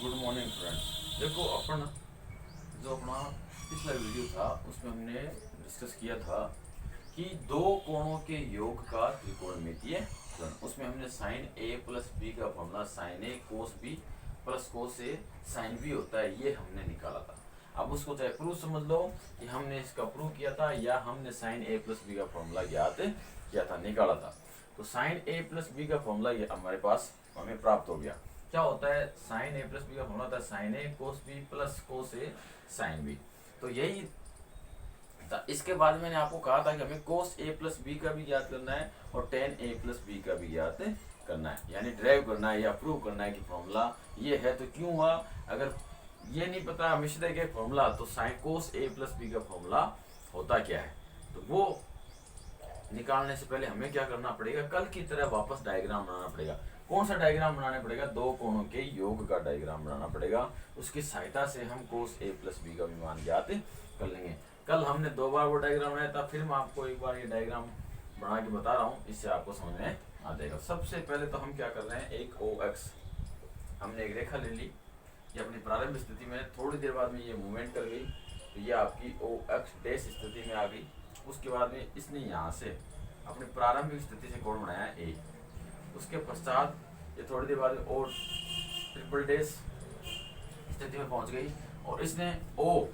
Good morning friends. देखो अपन जो अपना पिछला वीडियो था उसमें हमने डिस्कस किया था कि दो कोणों के योग का त्रिकोणमितीय गुण। उसमें हमने साइन ए प्लस बी का फॉर्मूला साइन ए कोस बी प्लस कोस ए साइन बी होता है, ये हमने निकाला था। अब उसको चाहे प्रूफ समझ लो कि हमने इसका प्रूफ किया था या हमने साइन ए प्लस बी का फॉर्मूला ज्ञात किया था, निकाला था। तो साइन ए प्लस बी का फॉर्मूला ये हमारे पास हमें प्राप्त हो गया। क्या होता है साइन ए प्लस बी का फॉर्मूला होता है साइन ए कोस बी प्लस कोस ए साइन बी। तो यही था। इसके बाद मैंने आपको कहा था कि हमें कोस ए प्लस बी का भी ज्ञात करना है और टेन ए प्लस बी का भी ज्ञात करना है, यानी ड्राइव करना है या प्रूव करना है कि फॉर्मूला ये है। तो क्यों हुआ, अगर ये नहीं पता हमेशा के फॉर्मूला तो साइन कोस ए प्लस बी का फॉर्मूला होता क्या है, तो वो निकालने से पहले हमें क्या करना पड़ेगा, कल की तरह वापस डायग्राम बनाना पड़ेगा। कौन सा डायग्राम बनाना पड़ेगा, दो कोणों के योग का डायग्राम बनाना पड़ेगा। उसकी सहायता से हम कोस ए प्लस बी का भी मान ज्ञात कर लेंगे। कल हमने 2 बार वो डायग्राम बनाया था, फिर मैं आपको एक बार ये डायग्राम बना के बता रहा हूँ, इससे आपको समझ में आ जाएगा। सबसे पहले तो हम क्या कर रहे हैं, एक ओ एक्स हमने एक रेखा ले ली, ये अपनी प्रारंभ स्थिति में, थोड़ी देर बाद में ये मूवमेंट कर गई तो ये आपकी ओ एक्स डैश स्थिति में आ गई। उसके बाद में इसने यहाँ से अपनी प्रारंभिक स्थिति से कोण बनाया ए। उसके पश्चात ये थोड़ी देर बाद ओ ट्रिपल डैश स्थिति में पहुंच गई और इसने ओ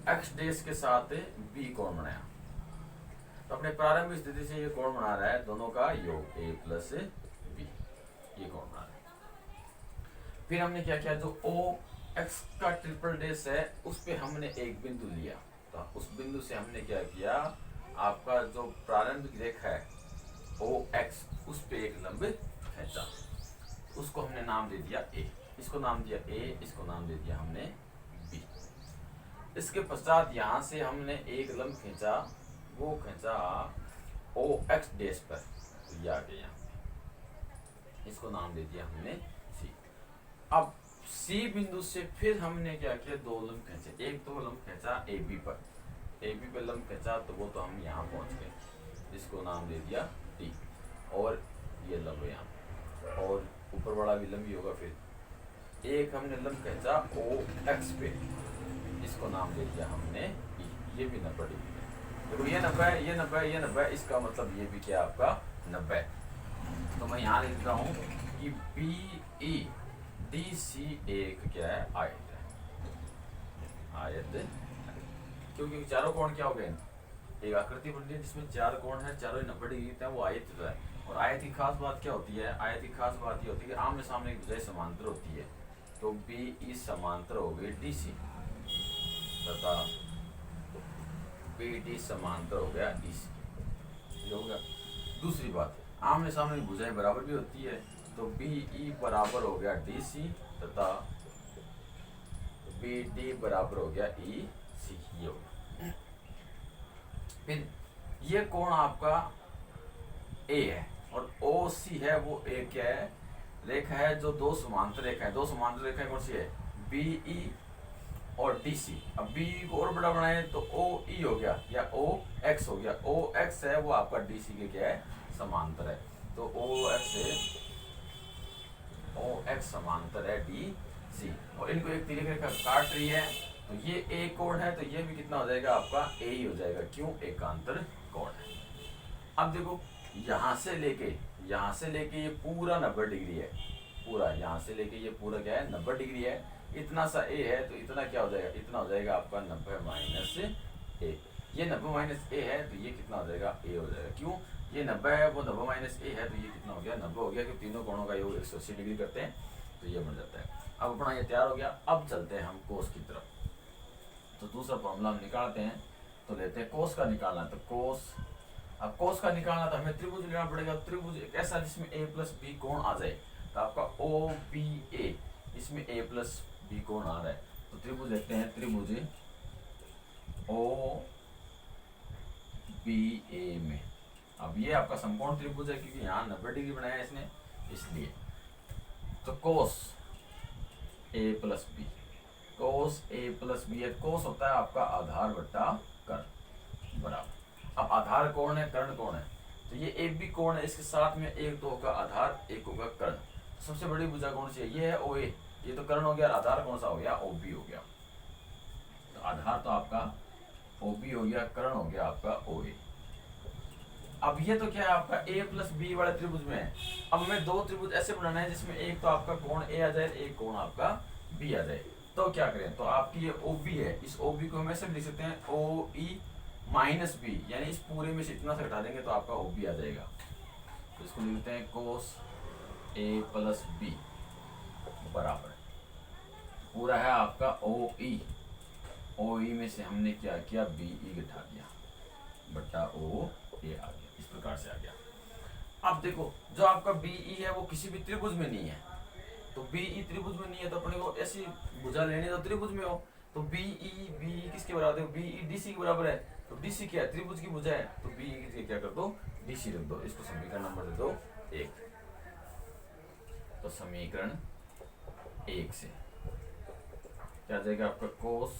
एक्स डैश के साथ बी कोण बनाया। तो अपने प्रारंभिक स्थिति से ये कोण बना रहा है, दोनों का योग ए प्लस बी, ये कोण बना रहा है। फिर हमने क्या किया, जो ओ एक्स का ट्रिपल डैश है उस पे हमने एक बिंदु लिया। तो उस बिंदु से हमने क्या किया, आपका जो प्रारंभिक रेखा है ओ एक्स उस पे एक लंब खींचा, उसको हमने नाम दे दिया ए, इसको नाम दिया ए, इसको नाम दे दिया हमने बी। इसके पश्चात यहाँ से हमने एक लंब खींचा, वो खींचा ओ एक्स डैश पर, तो ये आ गया, इसको नाम दे दिया हमने सी। अब सी बिंदु से फिर हमने क्या किया, दो लंब खींचे, एक तो लंब खींचा ए बी पर, ए बी पे लंब खींचा तो वो तो हम यहाँ पहुँच गए, इसको नाम दे दिया टी, और ये लंब यहाँ, और ऊपर वाला भी लंबी होगा। फिर एक हमने लंब खींचा ओ एक्स पे, इसको नाम दे दिया हमने ई, ये भी 90 डिग्री है। देखो ये 90 है, ये 90 है, ये 90 है, इसका मतलब ये भी क्या आपका 90। तो मैं यहाँ लिख रहा हूँ कि बी ई डी सी एक क्या है, आयत है, आयत। क्योंकि चारों कोण क्या हो गए, एक आकृति बन रही है जिसमें 4 कोण है, चारों 90 डिग्री है, वो आयत है। और आयत की खास बात क्या होती है, आयत की खास बात ये होती है कि आमने सामने एक भुजाएं समांतर होती है। तो बी ई समांतर हो गई डी सी तथा बी डी समांतर हो गया डी सी, ये हो गया। दूसरी बात, आमने सामने भुजाएं बराबर भी होती है, तो बी ई बराबर हो गया डी सी तथा बी डी बराबर हो गया ई सी, ये हो गया। फिर ये कोण आपका ए है और ओ सी है, वो ए क्या है, रेखा है जो दो समांतर रेखा है। दो समांतर रेखा कौन सी है, बी ई और डी सी। अब बी को और बड़ा बनाए तो ओ ई हो गया या ओ एक्स हो गया। ओ एक्स है वो आपका डी सी के क्या है, समांतर है। तो ओ एक्स है, ओ एक्स समांतर है डी सी, और इनको एक तिरछी रेखा काट रही है, तो ये ए कोण है, तो ये भी कितना हो जाएगा आपका ए ही हो जाएगा। क्यों, एकांतर कोण है। अब देखो यहाँ से लेके ये पूरा 90 डिग्री है, पूरा यहाँ से लेके ये पूरा क्या है 90 डिग्री है। इतना सा ए है तो इतना क्या हो जाएगा, इतना हो जाएगा आपका 90 माइनस ए। ये 90 माइनस ए है तो ये कितना हो जाएगा, ए हो जाएगा। क्यों, ये 90 है, वो 90 माइनस ए है, तो ये कितना हो गया 90 हो गया, क्योंकि तीनों कोणों का योग 180 डिग्री करते हैं, तो ये बन जाता है। अब अपना ये तैयार हो गया। अब चलते हैं हम कोस की तरफ। तो दूसरा फॉर्मूला हम निकालते हैं, तो लेते हैं कोस का निकालना। तो कोस, अब कोस का निकालना तो हमें त्रिभुज लेना पड़ेगा। त्रिभुज एक ऐसा जिसमें ए प्लस बी कोण आ जाए, तो आपका ओ बी ए, इसमें ए प्लस बी कोण आ रहा है, तो त्रिभुज लेते हैं, त्रिभुज ओ बी ए में। अब ये आपका समकोण त्रिभुज है क्योंकि यहाँ 90 डिग्री बनाया है इसने, इसलिए। तो कोस ए प्लस बी, कोस ए प्लस बी है, कोस होता है आपका आधार बट्टा कर्ण, बराबर। अब आधार कौन है, कर्ण कौन है, तो ये एक भी कोण है, इसके साथ में एक तो होगा आधार, एक होगा कर्ण। सबसे बड़ी भुजा कौन सी है, ये है ओ ए, ये तो कर्ण हो गया, आधार कौन सा हो गया, OB हो गया। तो आधार तो आपका OB हो गया, कर्ण हो गया आपका OA। अब ये तो क्या है आपका A प्लस B वाले त्रिभुज में है। अब हमें दो त्रिभुज ऐसे बनाना है जिसमें एक तो आपका कोण A आ जाए, एक कोण आपका B आ जाए। तो क्या करें, तो आपकी ये OB है, इस OB को हम ऐसे लिख सकते हैं OE माइनस B, यानी इस पूरे में से इतना से घटा देंगे तो आपका OB आ जाएगा। तो इसको लिखते हैं cos A प्लस B बराबर पूरा है आपका OE में से हमने क्या किया, BE घटा दिया बट्टा OA आ गया, इस प्रकार से आ गया। अब देखो जो आपका BE है वो किसी भी त्रिभुज में नहीं है, तो BE त्रिभुज में नहीं है तो अपने को ऐसी भुजा लेनी तो त्रिभुज में हो। तो BE किसके बराबर है, BE DC के बराबर है। तो DC क्या है, त्रिभुज की भुजा है, तो BE की क्या कर दो, DC रख दो। इसको समीकरण नंबर दे दो 1। तो समीकरण 1 से क्या आ जाएगा आपका cos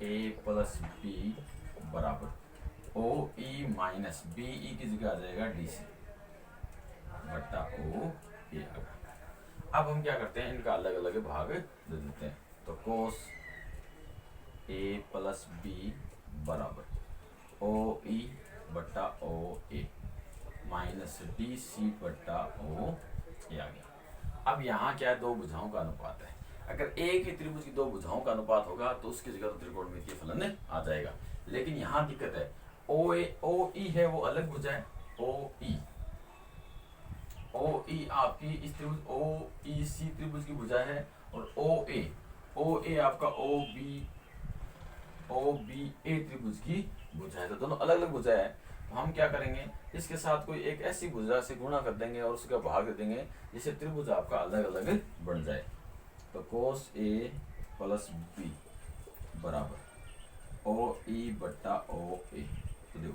A प्लस B बराबर OE माइनस BE की जगह आ जाएगा DC बट्टा OA। अब हम क्या करते हैं, इनका अलग अलग भाग दे देते हैं। तो cos A प्लस B बराबर OE बट्टा OA माइनस DC बट्टा OA आ गया। अब यहाँ क्या है, दो भुजाओं का अनुपात है। अगर एक ही त्रिभुज की दो भुजाओं का अनुपात होगा तो उसकी जगह तो त्रिकोणमितीय फलन आ जाएगा। लेकिन यहाँ दिक्कत है, OE है वो अलग भुजा है, OE आपकी इस त्रिभुज OEC त्रिभुज की भुजा है, और OA आपका OBA त्रिभुज की भुजा है। तो दोनों अलग अलग भुजा है। तो हम क्या करेंगे, इसके साथ कोई एक ऐसी भुजा से गुणा कर देंगे और उसका भाग दे देंगे जिससे त्रिभुज आपका अलग अलग बन जाए। तो cos A प्लस B बराबर OE बट्टा OA। तो देखो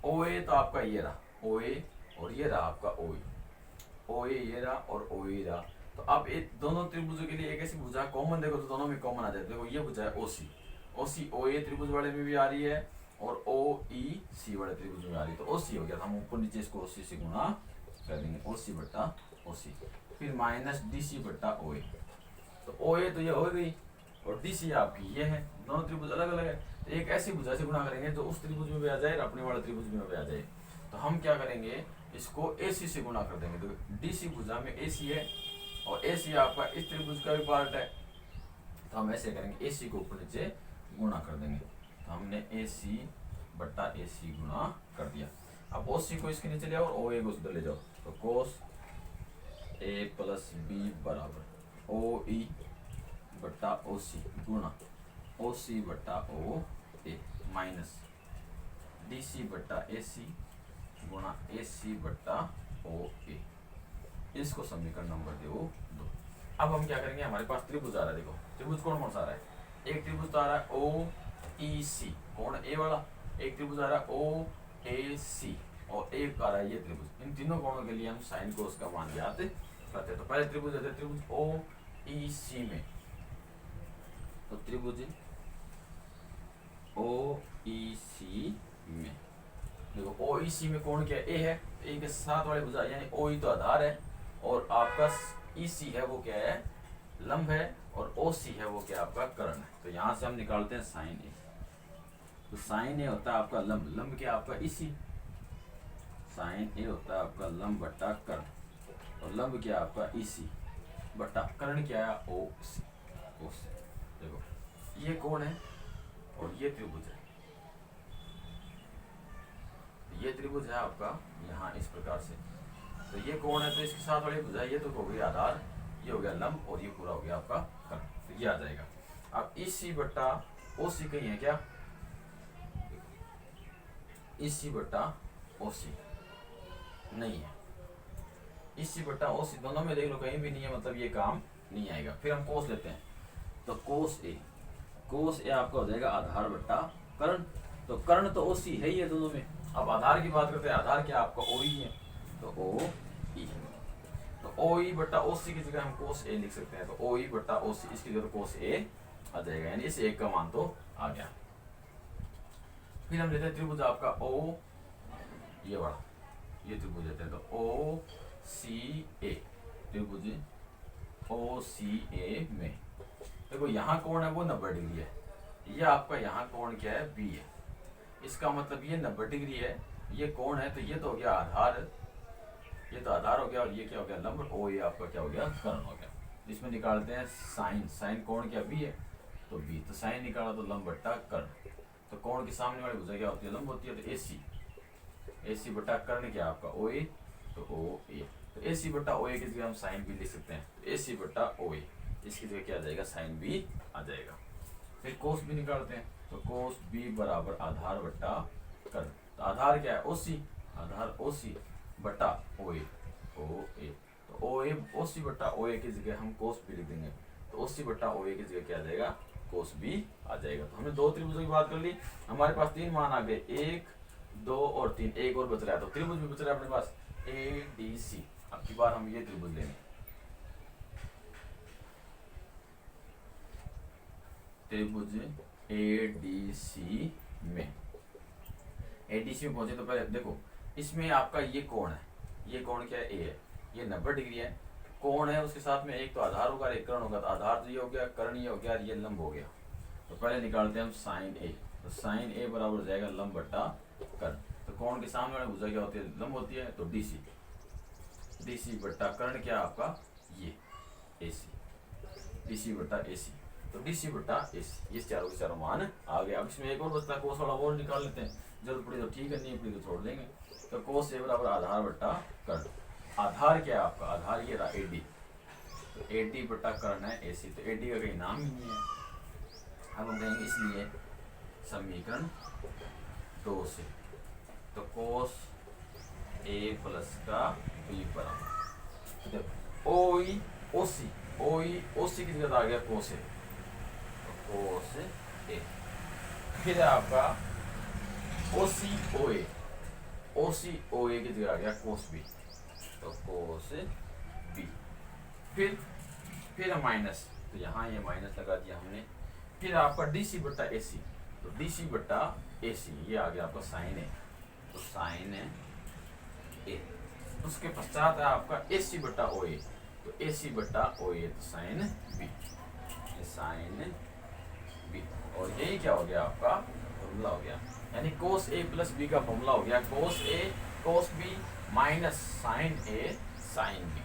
OA तो आपका ये रहा OA, और ये रहा आपका OE ये रहा और OE रहा। तो अब ये दोनों त्रिभुजों के लिए एक ऐसी भुजा कॉमन देखो तो दोनों में कॉमन आ जाए। देखो ये भुजा है OC OA त्रिभुज वाले में भी आ रही है और OEC वाले त्रिभुज में आ रही है। तो OC हो गया, हम ऊपर नीचे इसको OC से गुणा कर देंगे, OC बट्टा OC, फिर माइनस DC बट्टा OA। तो OA तो ये हो गई और DC आपकी ये है, दोनों त्रिभुज अलग अलग है। तो एक ऐसी भुजा से गुणा करेंगे जो उस त्रिभुज में भी आ जाए और अपने वाले त्रिभुज में भी आ जाए। तो हम क्या करेंगे, इसको AC से गुणा कर देंगे। तो DC भुजा में AC है और AC आपका इस त्रिभुज का भी पार्ट है। तो हम ऐसे करेंगे, AC को ऊपर नीचे गुणा कर देंगे। तो हमने AC बट्टा AC गुणा कर दिया। अब OC को इसके नीचे ले आओ और OA को उधर ले जाओ। तो cos A प्लस B बराबर OE बट्टा OC गुणा OC बट्टा OA माइनस DC बट्टा AC गुणा AC बट्टा OA। इसको समीकरण नंबर दो। अब हम क्या करेंगे, हमारे पास त्रिभुज आ रहा है। देखो त्रिभुज कौन कौन सा आ रहा है, एक त्रिभुज तो आ रहा है OEC कौन A वाला, एक त्रिभुज आ रहा है OAC और एक आ रहा है ये त्रिभुज। इन तीनों कोणों के लिए हम साइन कोस का मान ज्ञात करते हैं। तो पहले त्रिभुज है त्रिभुज OEC में, तो त्रिभुज OEC में देखो OEC में कोण क्या है, A है, A के साथ वाले भुजा यानी OE तो आधार है और आपका EC है वो क्या है, लंब है, और OC है वो क्या आपका कर्ण है। तो यहाँ से हम निकालते हैं साइन A। तो साइन A होता है आपका लंब, लंब क्या आपका EC, साइन A होता है आपका लंब बट्टा कर्ण, और लंब क्या आपका EC बट्टा कर्ण क्या है OC। देखो ये कोण है और ये त्रिभुज है, ये त्रिभुज है आपका यहाँ इस प्रकार से। तो ये कोण है तो इसके साथ वाली भुजा ये तो हो गई आधार, ये हो गया लंब और ये पूरा हो गया आपका कर्ण। तो ये आ जाएगा। अब EC बट्टा OC कहीं है क्या, EC बट्टा OC नहीं है, EC बट्टा OC दोनों में देख लो कहीं भी नहीं है, मतलब ये काम नहीं आएगा। फिर हम कोस लेते हैं। तो कोस ए आपका हो जाएगा आधार बट्टा कर्ण। तो कर्ण तो OC है ही है दोनों में। अब आधार की बात करते हैं, आधार क्या आपका OE है, तो OE। तो OE बट्टा OC की जगह हम कोस A लिख सकते हैं। तो OE बट्टा OC इसकी जगह कोस A आ जाएगा, यानी इस एक का मान तो आ गया। फिर हम लेते हैं त्रिभुज आपका O, ये वाला ये त्रिभुज लेते हैं। तो OCA त्रिभुज ओ सी ए में। देखो यहाँ कोण है वो 90 डिग्री है, ये आपका यहाँ कोण क्या है, बी है। इसका मतलब ये 90 डिग्री है, ये कोण है, तो ये तो हो गया आधार, ये तो आधार हो गया, और ये क्या हो गया, लंब। ओ ये आपका क्या हो गया, कर्ण हो गया। इसमें निकालते हैं साइन, साइन कोण क्या बी है, तो बी, तो साइन निकाला तो लंब बट्टा कर्ण। तो कोण के सामने वाली भुजा क्या होती है, लंब होती है, तो ए सी, ए सी बट्टा कर्ण क्या आपका ओ ए, तो ओ ए, तो ए सी बट्टा ओ ए की जगह हम साइन बी लिख सकते हैं, तो ए सी बट्टा ओ ए, इसकी जगह क्या आ जाएगा, साइन बी आ जाएगा। फिर कोस बी निकालते हैं, तो कोस बी बराबर आधार बट्टा कर्ण। तो आधार क्या है, ओ सी, आधार ओ सी बट्टा ओ ए, ओ ए, तो ओ ए, ओ सी बट्टा ओ ए की जगह हम कोस बी लिख देंगे, तो ओ सी बट्टा ओ ए की जगह क्या आ जाएगा, कोस बी आ जाएगा। तो हमने दो त्रिभुजों की बात कर ली, हमारे पास तीन मान आ गए, 1 2 और 3, एक और बच रहा है, तो त्रिभुज भी बच रहा है अपने पास ए डी सी। अब की बार हम ये त्रिभुज लेंगे, त्रिभुज ए डी सी में, ए डी सी में पहुंचे तो पहले देखो इसमें आपका ये कोण है, ये कोण क्या है, ए है, ये 90 डिग्री है, कोण है उसके साथ में एक तो आधार होगा, एक कर्ण होगा, तो आधार तो ये हो गया, कर्ण ये हो गया, ये लंब हो गया। तो पहले निकालते हैं हम साइन ए, तो साइन ए बराबर हो जाएगा लंब बट्टा कर्ण। तो कोण के सामने वाली भुजा क्या होती है, लंब होती है, तो डी सी, डी सी बट्टा कर्ण क्या आपका ये ए सी, डी सी बट्टा ए सी, तो डी सी बट्टा ए सी, ये चारों के चारों मान आ गए। अब इसमें एक और बचता है, कोस वाला वो निकाल लेते हैं, जरूरत पड़ी तो ठीक है, नहीं पड़ी तो छोड़ देंगे। तो कोस ए बराबर आधार बट्टा कर्ण, आधार क्या है आपका, आधार ये रहा ए डी, तो ए डी बट्टा कर्ण है ए सी, तो ए डी का कहीं नाम ही नहीं है, अब हम कहेंगे इसलिए समीकरण 2 से, तो कोस ए प्लस का बी बराबर ओ ई ओ सी, ओ ई ओ सी की जगह आ गया कोस ए, तो कोस ए, फिर आपका ओ सी ओ ए, ओ सी ओ ए की जगह आ गया कोस बी, तो कोस बी, फिर माइनस, तो यहाँ ये माइनस लगा दिया हमने। फिर आपका डी सी बट्टा ए सी, तो डी सी बट्टा ए सी, ये आ गया आपका साइन ए, तो साइन ए, उसके पश्चात है आपका ए सी बट्टा ओ ए, तो ए सी बट्टा ओ ए, तो साइन बी, साइन बी, और यही क्या हो गया आपका फॉर्मूला हो गया, यानी कोस ए प्लस बी का फॉर्मूला हो गया कोस ए कोस बी माइनस साइन ए साइन बी।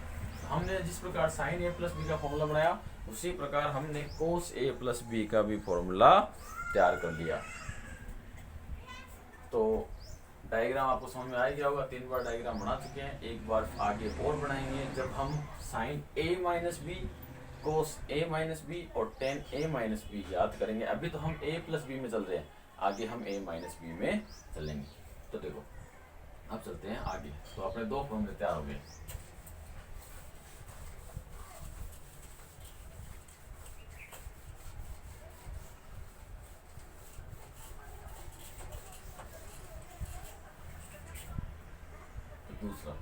हमने जिस प्रकार साइन ए प्लस बी का फॉर्मूला बनाया, उसी प्रकार हमने कोस ए प्लस बी का भी फॉर्मूला तैयार कर लिया। तो डायग्राम आपको समझ में आ गया होगा, 3 बार डायग्राम बना चुके हैं, एक बार आगे और बनाएंगे जब हम साइन ए माइनस बी, कोस ए माइनस बी और टेन ए माइनस बी याद करेंगे। अभी तो हम ए प्लस बी में चल रहे हैं, आगे हम ए माइनस बी में चलेंगे। तो देखो अब चलते हैं आगे, तो अपने 2 फॉर्मूले तैयार हो गए। दूसरा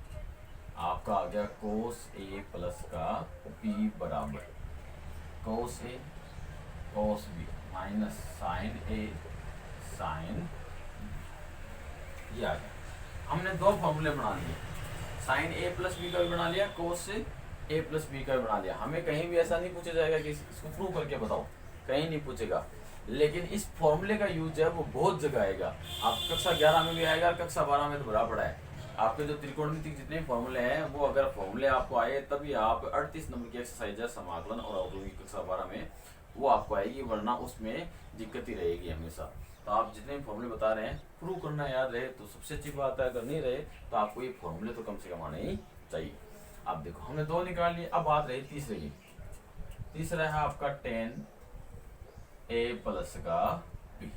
आपका आ गया कोस ए प्लस का बी बराबर कोस ए कोस बी माइनस साइन ए साइन, ये आ गया। हमने 2 फॉर्मूले बना लिए, साइन ए प्लस बी का भी बना लिया, कोस ए प्लस बी का भी बना लिया। हमें कहीं भी ऐसा नहीं पूछा जाएगा कि इसको प्रूव करके बताओ, कहीं नहीं पूछेगा, लेकिन इस फॉर्मूले का यूज है वो बहुत जगह आएगा। आप कक्षा 11 में भी आएगा, कक्षा 12 में तो बड़ा पड़ा है। आपके जो त्रिकोणमिति जितने फॉर्मूले हैं, वो अगर फॉर्मूले आपको आए तभी आप 38 नंबर की एक्सरसाइज है समाकलन और अवरोही कक्षा 12 में वो आपको आएगी, वरना उसमें दिक्कत ही रहेगी हमेशा। तो आप जितने फॉर्मूले बता रहे हैं प्रूव करना याद रहे तो सबसे अच्छी बात है, अगर नहीं रहे तो आपको ये फॉर्मूले तो कम से कम आने ही चाहिए। अब देखो हमने 2 निकाल लिए, अब बात रही तीसरे की। तीसरा है आपका टेन ए प्लस का बी।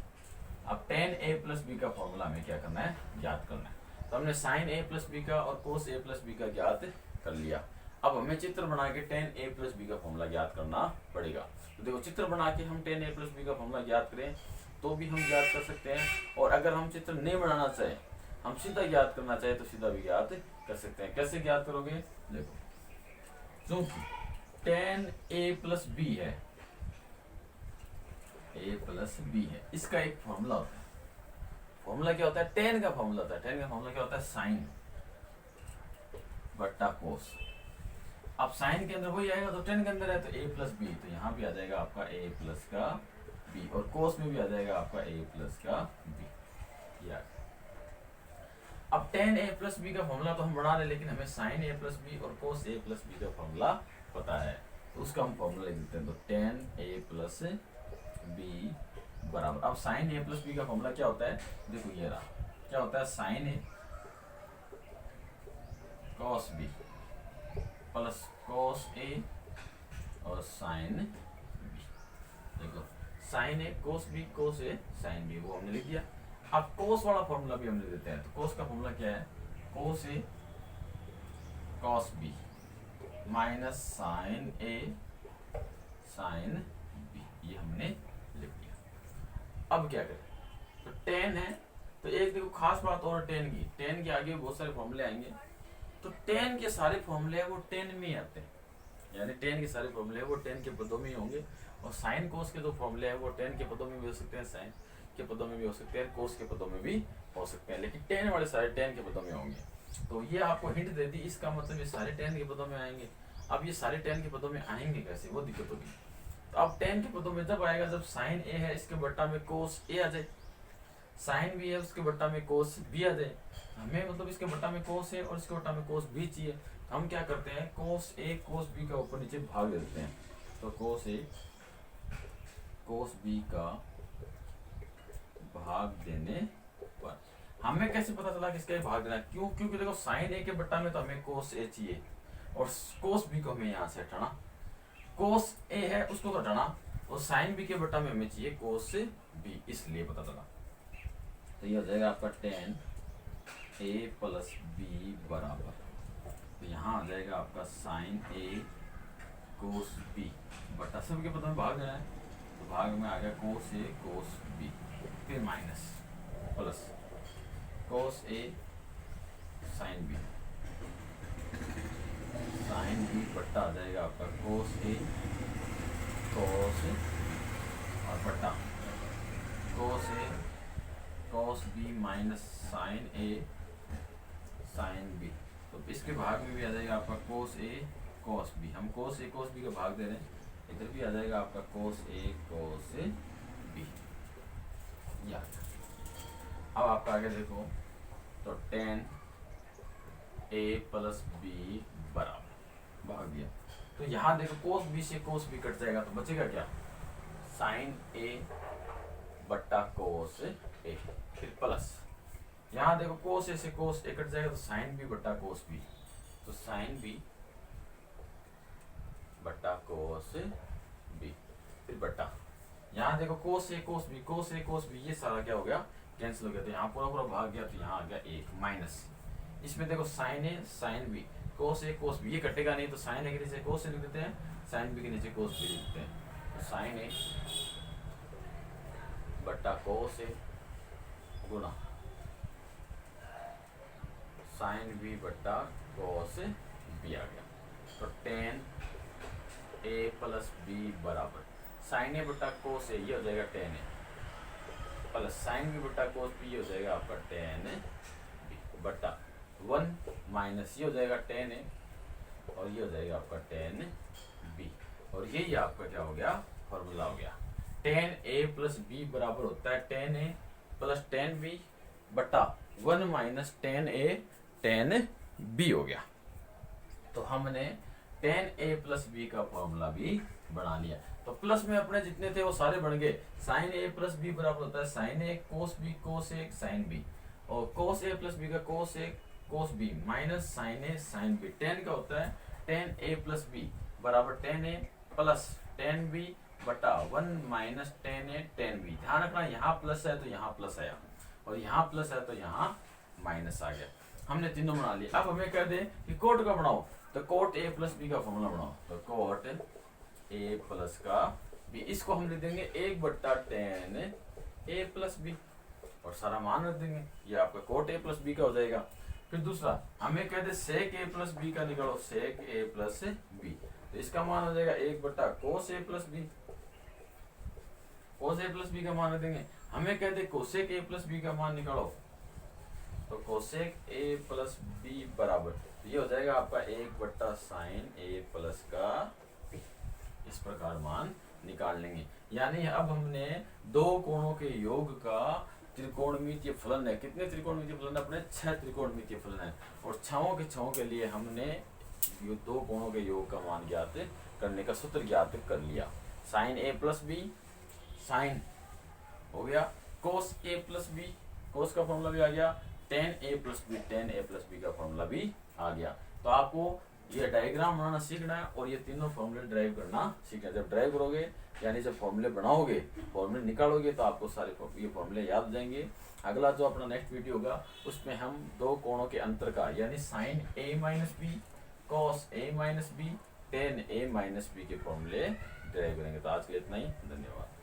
अब टेन ए प्लस बी का फॉर्मूला हमें क्या करना है, याद करना है। तो हमने साइन ए प्लस बी का और कोस ए प्लस बी का ज्ञात कर लिया। अब हमें चित्र बना के टेन ए प्लस बी का फॉर्मूला ज्ञात करना पड़ेगा। तो देखो चित्र बना के हम टेन ए प्लस बी का फॉर्मूला ज्ञात करें तो भी हम ज्ञात कर सकते हैं, और अगर हम चित्र नहीं बनाना चाहे, हम सीधा ज्ञात करना चाहे तो सीधा भी ज्ञात कर सकते हैं। कैसे ज्ञात करोगे, देखो क्योंकि टेन ए प्लस बी है, ए प्लस बी है, इसका एक फॉर्मूला होता है। फॉर्मूला क्या होता है, टेन का फॉर्मूला होता है। टेन का फॉर्मूला क्या होता है, साइन बट्टा कोस। अब साइन के अंदर वही आएगा तो टेन के अंदर है तो a प्लस बी, तो यहाँ भी आ जाएगा आपका a प्लस का b, और कोस में भी आ जाएगा आपका a प्लस का b। यार अब टेन a प्लस बी का फॉर्मूला तो हम बना रहे, लेकिन हमें साइन a प्लस बी और कोस a प्लस बी का फॉर्मूला पता है, तो उसका हम फॉर्मूला लिख देते हैं। तो टेन a प्लस बी बराबर, अब साइन a प्लस बी का फॉर्मूला क्या होता है, देखो ये रहा, क्या होता है sine a cos B plus cos a और साइन b। देखो sine a cos b, cos a sine b, वो हमने लिख दिया। अब कोस वाला फॉर्मूला भी हम लिख देते हैं। तो कोस का फॉर्मूला क्या है, cos a cos b minus sine a sine b, ये हमने लिख दिया। अब क्या करें, तो टेन है, तो एक देखो खास बात और टेन के आगे बहुत सारे फॉर्मूले आएंगे, तो टेन के सारे फॉर्मूले हैं वो टेन में ही आते हैं, यानी टेन के सारे फॉर्मूले हैं वो टेन के पदों में ही होंगे। और साइन कोस के जो फॉर्मूले हैं वो टेन के पदों में भी हो सकते हैं, साइन के पदों में भी हो सकते हैं, कोस के पदों में भी हो सकते हैं, लेकिन टेन वाले सारे टेन के पदों में होंगे। तो ये आपको हिंट दे दी, इसका मतलब ये सारे टेन के पदों में आएंगे। अब ये सारे टेन के पदों में आएंगे कैसे, वो दिक्कत होगी। तो अब टेन के पदों में जब आएगा जब साइन ए है इसके बट्टा में कोस ए आ जाए, साइन बी है उसके बट्टा में कोस बी आ जाए, हमें मतलब इसके बट्टा में कोस ए और इसके बट्टा में कोस बी चाहिए। हम क्या करते हैं, कोस ए कोस बी का ऊपर नीचे भाग दे देते हैं। तो कोस ए कोस बी का भाग देने पर हमें कैसे पता चला कि इसका भाग देना है, क्यों, क्योंकि देखो साइन ए के बट्टा में तो हमें कोस ए चाहिए और कोस बी को हमें यहाँ से हटाना, कोस ए है उसको तो हटाना, और साइन बी के बट्टा में हमें चाहिए कोस बी, इसलिए पता चला। तो ये हो जाएगा आपका टेन ए प्लस बी बराबर, तो यहाँ आ जाएगा आपका साइन ए कोस बी बटा सब के पदों में भाग देना है, तो भाग में आ गया कोस ए कोस बी, फिर माइनस प्लस कोस ए साइन बी, साइन बी बट्टा आ जाएगा आपका कोस ए कोस और बट्टा कोस ए कोस बी माइनस साइन ए साइन बी। तो इसके भाग में भी आ जाएगा आपका कोस ए कोस बी, हम कोस ए कोस बी का भाग दे रहे हैं, इधर भी आ जाएगा आपका कोस ए कोस बी। याद अब आपका आगे देखो, तो टेन ए प्लस बी बराबर भाग दिया, तो यहाँ देखो कोस बी से कोस बी कट जाएगा, तो बचेगा क्या, साइन ए बट्टा कोस ए, फिर प्लस यहाँ देखो कोस ए से कोस ए कट जाएगा, तो साइन बी बट्टा कोस बी, तो साइन बी बट्टा कोस बी, फिर बट्टा यहाँ देखो कोस ए कोस बी, कोस ए कोस बी, ये सारा क्या हो गया, कैंसिल हो गया, तो यहाँ पूरा पूरा भाग गया, तो यहाँ आ गया एक माइनस, इसमें देखो साइन ए साइन बी कोस ए कोस बी, ये कटेगा नहीं, तो साइन ए के नीचे कोस ए लिख देते हैं, साइन बी के नीचे कोस बी लिख देते हैं, तो साइन ए बट्टा कोस ए गुना साइन बी बट्टा कोस बी आ गया। तो टेन ए प्लस बी बराबर साइन ए बट्टा कोस ए, ये हो जाएगा टेन ए, प्लस साइन बी बट्टा कोस बी, ये हो जाएगा आपका टेन बी बट्टा वन माइनस ये हो जाएगा टेन ए, और ये हो जाएगा आपका टेन बी, और यही आपका क्या हो गया, फॉर्मूला हो गया। टेन ए प्लस बी बराबर होता है टेन ए प्लस टेन बी बट्टा वन माइनस टेन ए टेन बी हो गया। तो हमने टेन ए प्लस बी का फॉर्मूला भी बना लिया। तो प्लस में अपने जितने थे वो सारे बन गए। साइन ए प्लस बी बराबर होता है साइन ए कोस बी कोस ए साइन बी, और कोस ए प्लस बी का कोस ए कोस बी माइनस साइन ए साइन बी। टेन का होता है टेन ए प्लस बी बराबर टेन ए प्लस टेन बी बटा वन माइनस टेन ए टेन बी। ध्यान रखना यहाँ प्लस है तो यहाँ प्लस आया, और यहाँ प्लस है तो यहाँ माइनस आ गया। हमने तीनों बना लिया। अब हमें कह दें कि कोट का बनाओ, तो कोट ए प्लस बी का फॉर्मूला बनाओ। तो कोट ए प्लस का बी, इसको हम लिख देंगे एक बट्टा टेन ए प्लस बी, और सारा मान रख देंगे, ये आपका कोट ए प्लस बी का हो जाएगा। फिर दूसरा हमें कह दे सेक ए प्लस बी का निकालो, सेक ए प्लस बी, तो इसका मान हो जाएगा एक बट्टा कोस ए प्लस बी, कोस ए प्लस बी का मान रख देंगे। हमें कह दे कोसेक ए प्लस बी का मान निकालो, तो कोसेक ए प्लस बी बराबर तो ये हो जाएगा आपका 1/sin A प्लस का इस प्रकार मान निकाल लेंगे। यानी अब हमने दो कोणों के योग का त्रिकोणमितीय फलन है, कितने त्रिकोणमितीय फलन है अपने 6 त्रिकोणमितीय फलन है, और छहों के लिए हमने ये दो कोणों के योग का मान ज्ञात करने का सूत्र ज्ञात कर लिया। sin A plus B sine हो गया, cos A plus B cos का फॉर्मूला भी आ गया, tan A प्लस बी का फॉर्मूला भी आ गया। तो आपको ये डायग्राम बनाना सीखना है और ये तीनों फॉर्मूले ड्राइव करना सीखना है। जब ड्राइव करोगे यानी जब फॉर्मूले बनाओगे, फॉर्मूले निकालोगे, तो आपको सारे ये फॉर्मूले याद हो जाएंगे। अगला जो अपना नेक्स्ट वीडियो होगा उसमें हम दो कोणों के अंतर का यानी sin A minus B cos A minus B tan A minus B के फॉर्मूले ड्राइव करेंगे। तो आज के लिए इतना ही, धन्यवाद।